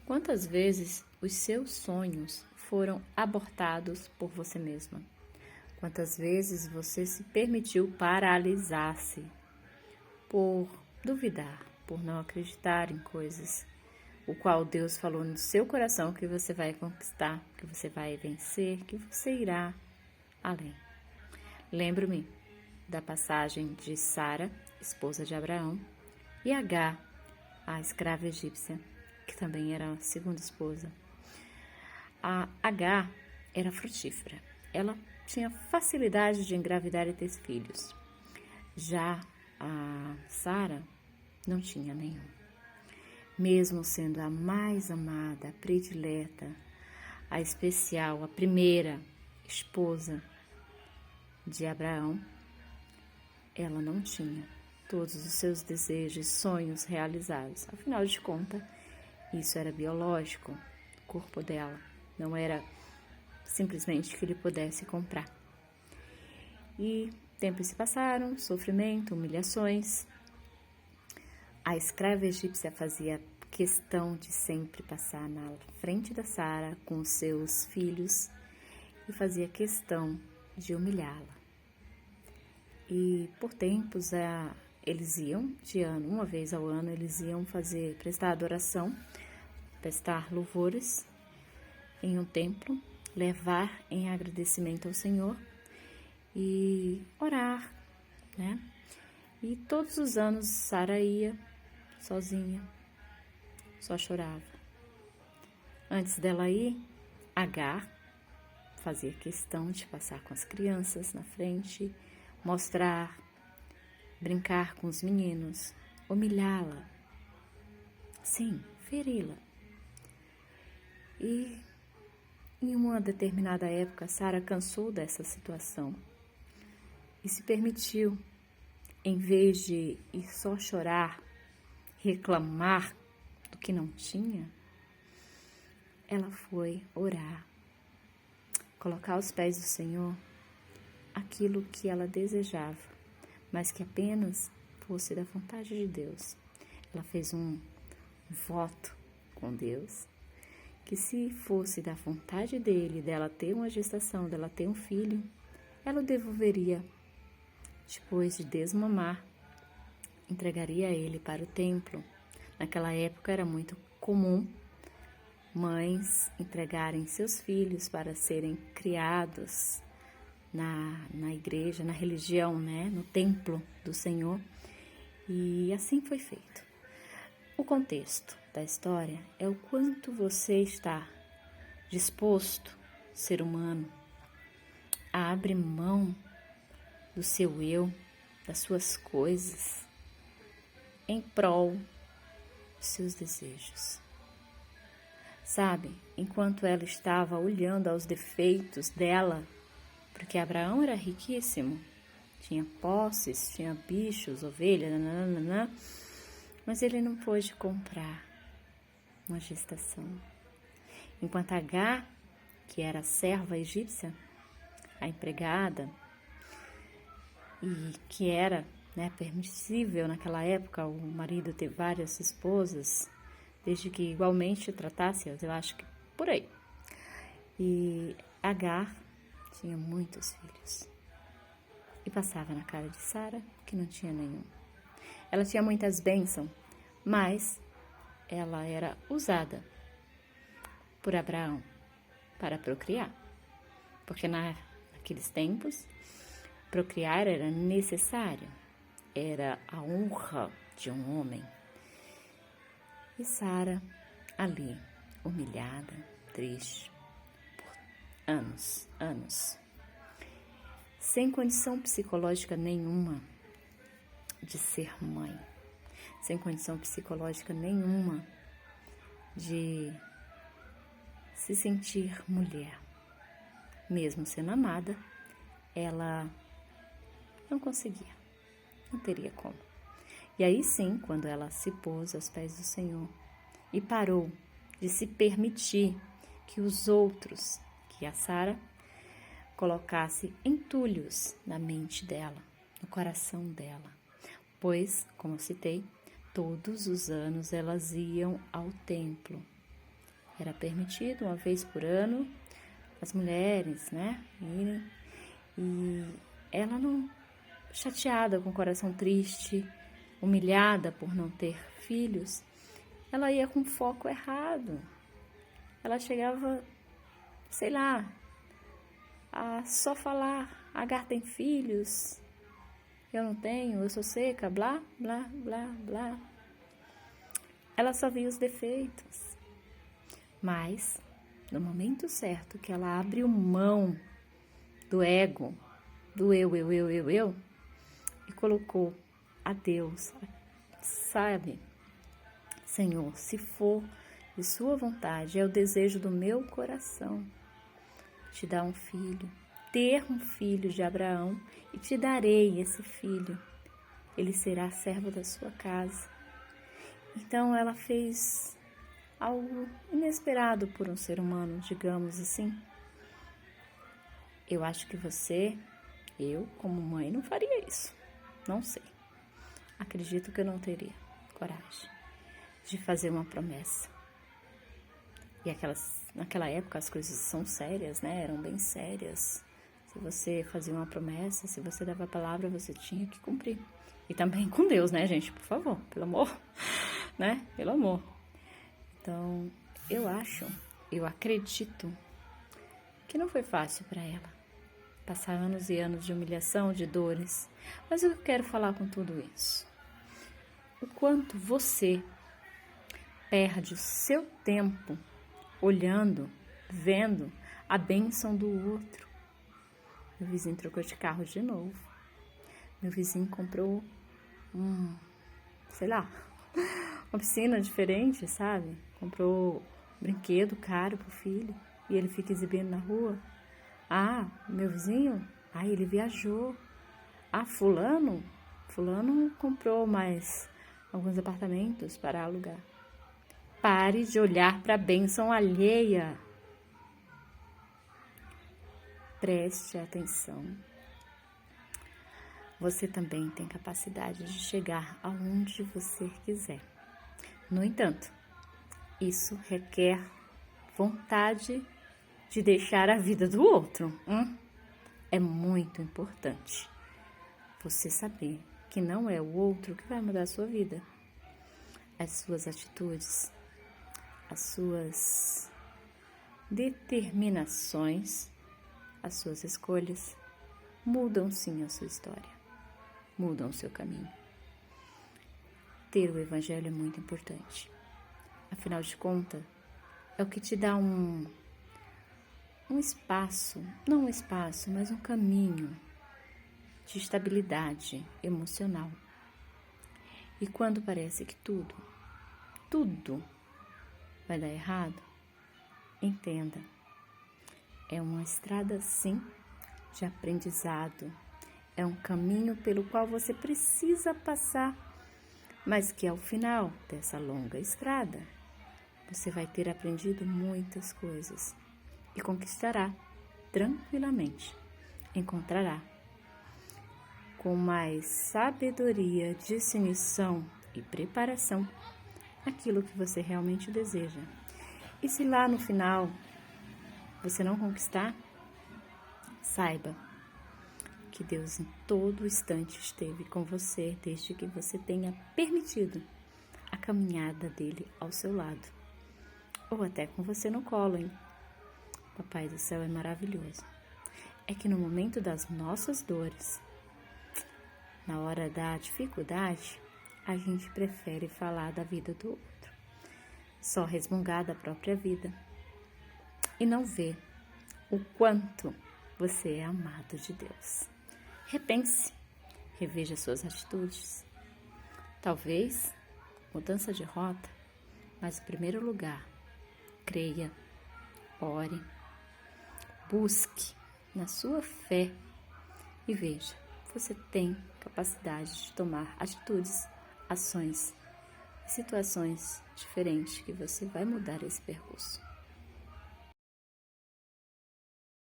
Quantas vezes os seus sonhos foram abortados por você mesma? Quantas vezes você se permitiu paralisar-se por duvidar, por não acreditar em coisas, o qual Deus falou no seu coração que você vai conquistar, que você vai vencer, que você irá além. Lembro-me da passagem de Sara, esposa de Abraão, e Agar, a escrava egípcia, que também era a segunda esposa. A Agar era frutífera. Ela tinha facilidade de engravidar e ter filhos. Já a Sara não tinha nenhum. Mesmo sendo a mais amada, a predileta, a especial, a primeira esposa de Abraão, ela não tinha todos os seus desejos e sonhos realizados. Afinal de contas, isso era biológico, o corpo dela. Não era simplesmente que ele pudesse comprar. E tempos se passaram, sofrimento, humilhações. A escrava egípcia fazia questão de sempre passar na frente da Sara com os seus filhos e fazia questão de humilhá-la. E por tempos eles iam, de ano, uma vez ao ano, eles iam prestar adoração, prestar louvores em um templo, levar em agradecimento ao Senhor e orar, né? E todos os anos Sara ia sozinha, só chorava. Antes dela ir, Agar fazia questão de passar com as crianças na frente, mostrar, brincar com os meninos, humilhá-la, sim, feri-la. E em uma determinada época, Sara cansou dessa situação e se permitiu, em vez de ir só chorar, reclamar do que não tinha, ela foi orar, colocar aos pés do Senhor aquilo que ela desejava, mas que apenas fosse da vontade de Deus. Ela fez um voto com Deus, que se fosse da vontade dele, dela ter uma gestação, dela ter um filho, ela o devolveria. Depois de desmamar, entregaria ele para o templo. Naquela época era muito comum mães entregarem seus filhos para serem criados na igreja, na religião, né? No templo do Senhor. E assim foi feito. O contexto da história é o quanto você está disposto, ser humano, a abrir mão do seu eu, das suas coisas, em prol dos seus desejos. Sabe, enquanto ela estava olhando aos defeitos dela, porque Abraão era riquíssimo, tinha posses, tinha bichos, ovelhas, nananana, mas ele não pôde comprar uma gestação. Enquanto Agar, que era a serva egípcia, a empregada, e que era, né, permissível naquela época o marido ter várias esposas, desde que igualmente tratasse-as, eu acho que por aí. E Agar tinha muitos filhos. E passava na cara de Sara, que não tinha nenhum. Ela tinha muitas bênçãos, mas ela era usada por Abraão para procriar. Porque naqueles tempos, procriar era necessário, era a honra de um homem. E Sara, ali, humilhada, triste, por anos, sem condição psicológica nenhuma de ser mãe, sem condição psicológica nenhuma de se sentir mulher. Mesmo sendo amada, ela não conseguia, não teria como. E aí sim, quando ela se pôs aos pés do Senhor e parou de se permitir que os outros, que a Sara, colocasse entulhos na mente dela, no coração dela. Pois, como eu citei, todos os anos elas iam ao templo Era permitido uma vez por ano as mulheres, né, irem. E ela não, chateada, com o coração triste, humilhada por não ter filhos, ela ia com foco errado. Ela chegava, sei lá, a só falar: Agar tem filhos, eu não tenho, eu sou seca, blá, blá, blá, blá. Ela só via os defeitos. Mas, no momento certo que ela abriu mão do ego, do eu, e colocou a Deus, sabe? Senhor, se for de sua vontade, é o desejo do meu coração te dar um filho, ter um filho de Abraão, e te darei esse filho. Ele será servo da sua casa. Então ela fez algo inesperado por um ser humano, digamos assim. Eu acho que eu como mãe não faria isso. Não sei. Acredito que eu não teria coragem de fazer uma promessa. E naquela época as coisas são sérias, né? Eram bem sérias. Se você fazia uma promessa, se você dava a palavra, você tinha que cumprir. E também com Deus, né, gente? Por favor, pelo amor, né? Pelo amor. Então, eu acredito que não foi fácil para ela passar anos e anos de humilhação, de dores. Mas eu quero falar com tudo isso. O quanto você perde o seu tempo olhando, vendo a bênção do outro. Meu vizinho trocou de carro de novo. Meu vizinho comprou uma piscina diferente, sabe? Comprou brinquedo caro pro filho e ele fica exibindo na rua. Ah, meu vizinho, ele viajou. Ah, fulano comprou mais alguns apartamentos para alugar. Pare de olhar para a bênção alheia. Preste atenção. Você também tem capacidade de chegar aonde você quiser. No entanto, isso requer vontade de deixar a vida do outro. É muito importante você saber que não é o outro que vai mudar a sua vida. As suas atitudes, as suas determinações, as suas escolhas mudam sim a sua história, mudam o seu caminho. Ter o Evangelho é muito importante. Afinal de contas, é o que te dá um espaço, não um espaço, mas um caminho de estabilidade emocional. E quando parece que tudo vai dar errado, entenda, é uma estrada sim de aprendizado, é um caminho pelo qual você precisa passar, mas que ao final dessa longa estrada, você vai ter aprendido muitas coisas e conquistará tranquilamente, encontrará com mais sabedoria, discernição e preparação aquilo que você realmente deseja. E se lá no final você não conquistar, saiba que Deus em todo instante esteve com você, desde que você tenha permitido a caminhada dele ao seu lado. Ou até com você no colo, hein? Papai do céu é maravilhoso. É que no momento das nossas dores, na hora da dificuldade, a gente prefere falar da vida do outro, só resmungar da própria vida e não vê o quanto você é amado de Deus. Repense, reveja suas atitudes. Talvez mudança de rota, mas em primeiro lugar, creia, ore, busque na sua fé e veja, você tem capacidade de tomar atitudes, ações, situações diferentes que você vai mudar esse percurso.